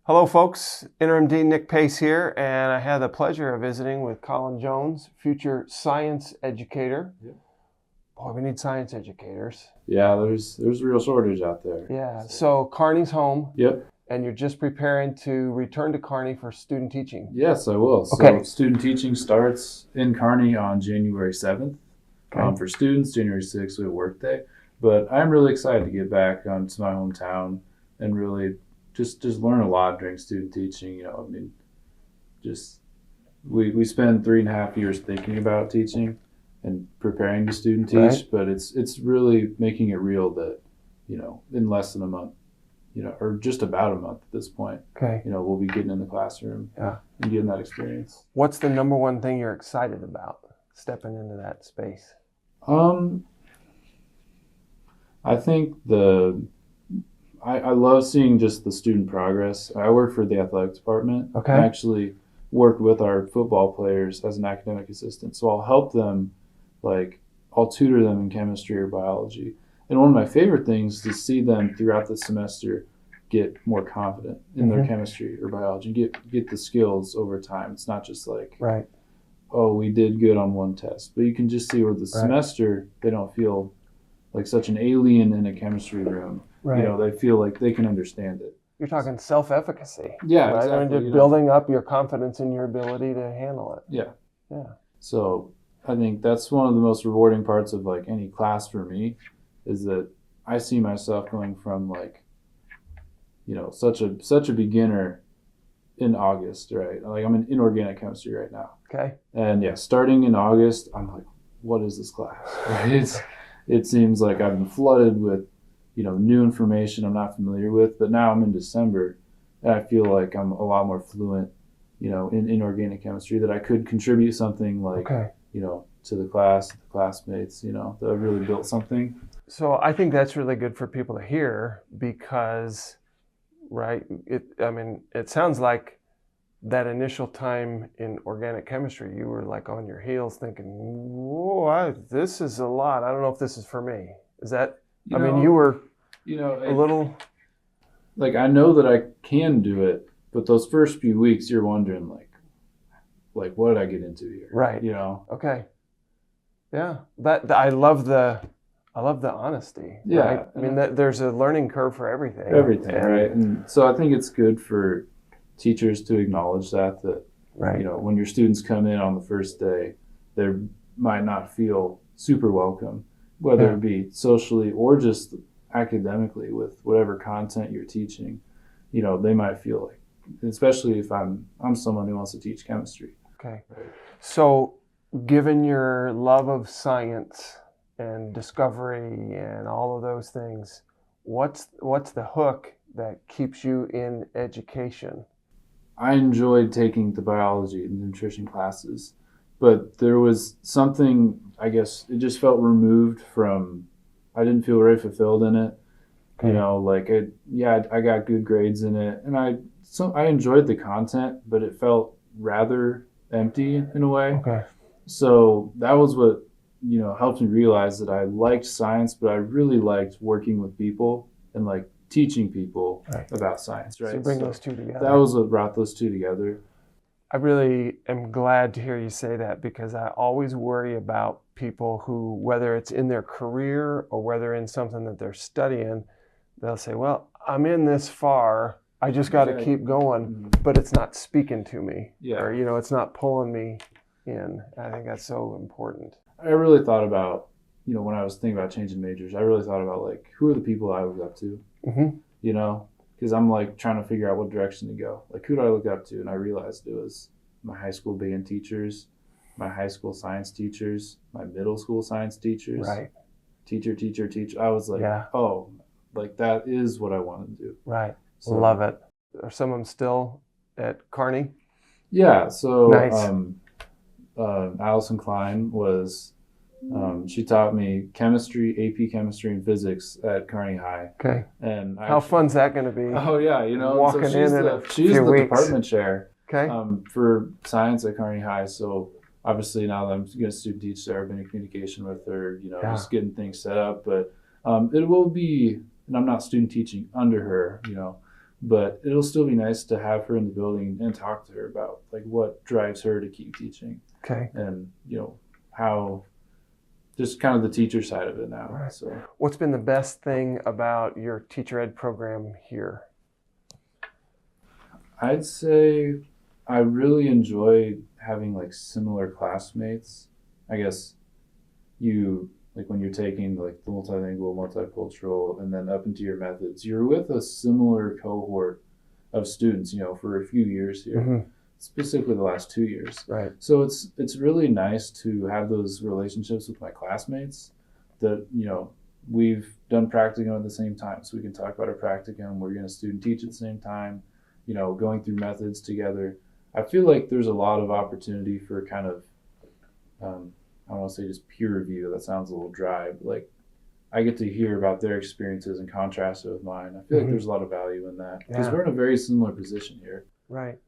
Hello, folks. Interim Dean Nick Pace here, and I had the pleasure of visiting with Colin Jones, future science educator. Yeah. Boy, we need science educators. Yeah, there's a real shortage out there. Yeah. So Kearney's home, Yep. and you're just preparing to return to Kearney for student teaching. Yes, I will. Okay. So student teaching starts in Kearney on January 7th. Okay. For students, January 6th we have work day. But I'm really excited to get back to my hometown and really just learn a lot during student teaching. Just we spend 3.5 years thinking about teaching and preparing to student teach, Right. but it's really making it real that, in less than a month, or just about a month at this point, Okay. we'll be getting in the classroom Yeah. and getting that experience. What's the number one thing you're excited about stepping into that space? I think I love seeing just the student progress. I work for the athletic department. Okay. I actually work with our football players as an academic assistant. So I'll help them, I'll tutor them in chemistry or biology. And one of my favorite things is to see them throughout the semester get more confident in their chemistry or biology and get the skills over time. It's not just like, Right. oh, we did good on one test. But you can just see over the Right. semester, they don't feel like such an alien in a chemistry room. Right. They feel like they can understand it. You're talking self-efficacy. Yeah, Right? exactly. I mean, just building up your confidence in your ability to handle it. Yeah. Yeah. So I think that's one of the most rewarding parts of any class for me, is that I see myself going from such a beginner in August, right? Like I'm in inorganic chemistry right now. Okay. And yeah, starting in August, I'm like, what is this class? Right? It seems like I've been flooded with, new information I'm not familiar with. But now I'm in December, and I feel like I'm a lot more fluent, in inorganic chemistry, that I could contribute something Okay. to the class, the classmates, that I've really built something. So I think that's really good for people to hear because, right, it sounds like that initial time in organic chemistry, you were like on your heels thinking, whoa, this is a lot. I don't know if this is for me. Is that, you were a little... I know that I can do it, but those first few weeks you're wondering like what did I get into here? Right. Okay. Yeah. I love the honesty. Yeah. Right? There's a learning curve for everything. Right. And so I think it's good for teachers to acknowledge that right. When your students come in on the first day, they might not feel super welcome, whether it be socially or just academically with whatever content you're teaching. They might feel like, especially if I'm someone who wants to teach chemistry. Okay. Right. So given your love of science and discovery and all of those things, what's the hook that keeps you in education? I enjoyed taking the biology and nutrition classes, but there was something, I guess, it just felt removed from, I didn't feel very fulfilled in it. Okay. I got good grades in it, and I enjoyed the content, but it felt rather empty in a way. Okay. So that was what, helped me realize that I liked science, but I really liked working with people and teaching people about science, right? So you bring those two together. That was what brought those two together. I really am glad to hear you say that because I always worry about people who, whether it's in their career or whether in something that they're studying, they'll say, well, I'm in this far, I just got to keep going, but it's not speaking to me. Yeah. Or, it's not pulling me in. I think that's so important. I really thought about, when I was thinking about changing majors, I really thought about who are the people I look up to, because I'm trying to figure out what direction to go. Who do I look up to? And I realized it was my high school band teachers, my high school science teachers, my middle school science teachers. Right. Teacher. I was that is what I want to do. Right. So, love it. Are some of them still at Kearney? Yeah. So nice. Allison Klein was, she taught me chemistry, AP chemistry, and physics at Kearney High. Okay. And how fun's that going to be? Oh yeah, walking so in a she's few the weeks. department chair. Okay. For science at Kearney High. So obviously now that I'm going to student teach there, I've been in communication with her, just getting things set up. But it will be, and I'm not student teaching under her, but it'll still be nice to have her in the building and talk to her about like what drives her to keep teaching Okay. and how just kind of the teacher side of it now. Right. So What's been the best thing about your teacher ed program here? I'd say I really enjoy having like similar classmates. I guess you like when you're taking like the multilingual, multicultural, and then up into your methods, you're with a similar cohort of students, for a few years here, Mm-hmm. specifically the last 2 years. Right. So it's really nice to have those relationships with my classmates that, we've done practicum at the same time. So we can talk about our practicum. We're going to student teach at the same time, going through methods together. I feel like there's a lot of opportunity for kind of, I don't want to say just peer review. That sounds a little dry, but like I get to hear about their experiences and contrast it with mine. I feel like there's a lot of value in that because we're in a very similar position here. Right.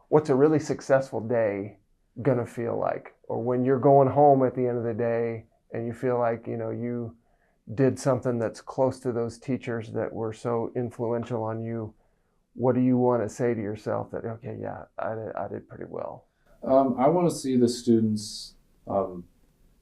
What's a really successful day gonna feel like? Or when you're going home at the end of the day and you feel like, you did something that's close to those teachers that were so influential on you, what do you want to say to yourself that, okay, yeah, I did pretty well? I want to see the students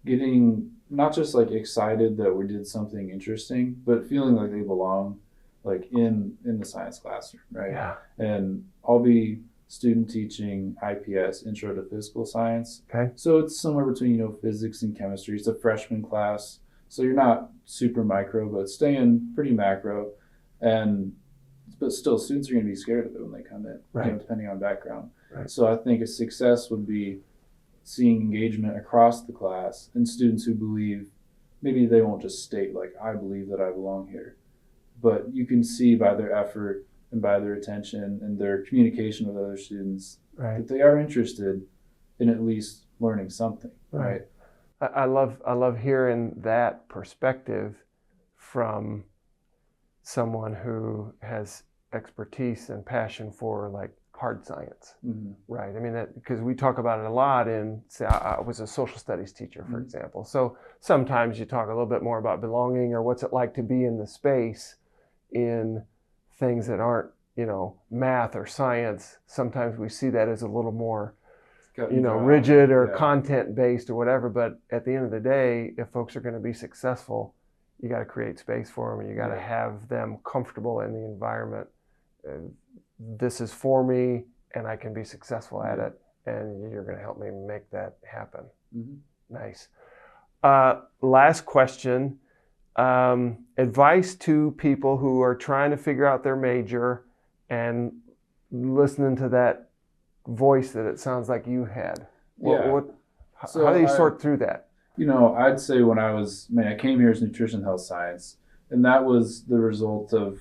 getting not just like excited that we did something interesting, but feeling like they belong like in the science classroom, right? Yeah. And I'll be student teaching IPS, Intro to Physical Science. Okay. So it's somewhere between, physics and chemistry. It's a freshman class. So you're not super micro, but staying pretty macro. But still, students are going to be scared of it when they come in, Right. Depending on background. Right. So I think a success would be seeing engagement across the class and students who believe, maybe they won't just state like, I believe that I belong here, but you can see by their effort and by their attention and their communication with other students Right. that they are interested in at least learning something, right? I love hearing that perspective from someone who has expertise and passion for like hard science, Mm-hmm. right? I mean, that because we talk about it a lot in, say, I was a social studies teacher, for example. So sometimes you talk a little bit more about belonging or what's it like to be in the space in things that aren't, math or science. Sometimes we see that as a little more, rigid or content based or whatever. But at the end of the day, if folks are going to be successful, you got to create space for them and you got to have them comfortable in the environment. This is for me and I can be successful at it, and you're going to help me make that happen. Mm-hmm. Nice. Last question. Advice to people who are trying to figure out their major and listening to that voice that it sounds like you had. How do you sort through that? I'd say when I came here as nutrition health science, and that was the result of,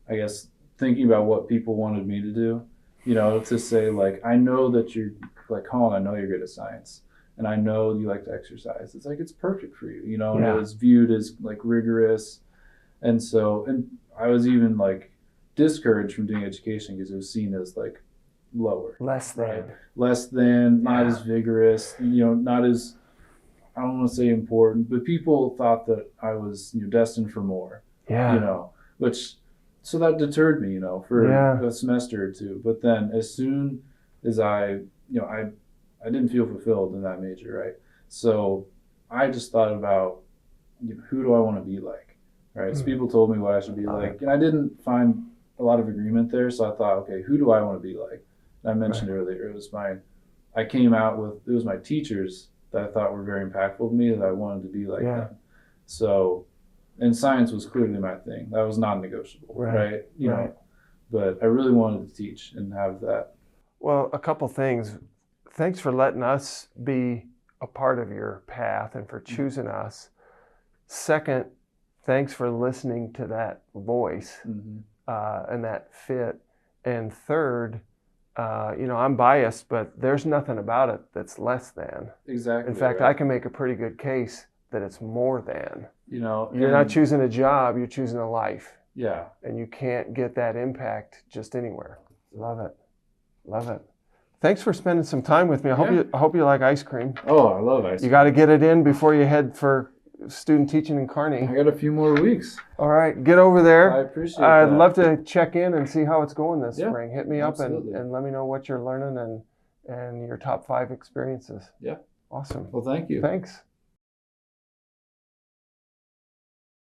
I guess, thinking about what people wanted me to do, to say like, I know that you're like, Colin, I know you're good at science and I know you like to exercise. It's like, it's perfect for you, and it was viewed as like rigorous. And I was even like discouraged from doing education because it was seen as like lower. Less than, not as vigorous, not as, I don't want to say important, but people thought that I was destined for more. So that deterred me, for a semester or two. But then as soon as I didn't feel fulfilled in that major, right? So I just thought about, who do I want to be like, right? So people told me what I should be like, and I didn't find a lot of agreement there. So I thought, okay, who do I want to be like? And I mentioned earlier, it was my teachers that I thought were very impactful to me that I wanted to be like them. So, and science was clearly my thing. That was non-negotiable, right? But I really wanted to teach and have that. Well, a couple things. Thanks for letting us be a part of your path and for choosing us. Second, thanks for listening to that voice and that fit. And third, I'm biased, but there's nothing about it that's less than. Exactly. In fact, I can make a pretty good case that it's more than. You're not choosing a job, you're choosing a life. Yeah. And you can't get that impact just anywhere. Love it. Love it. Thanks for spending some time with me. I hope you like ice cream. Oh, I love ice cream. You got to get it in before you head for student teaching in Kearney. I got a few more weeks. All right, get over there. I appreciate I'd that. love to check in and see how it's going this Yeah, spring. Hit me up absolutely. and let me know what you're learning and your top 5 experiences. Yeah. Awesome. Well, thank you. Thanks.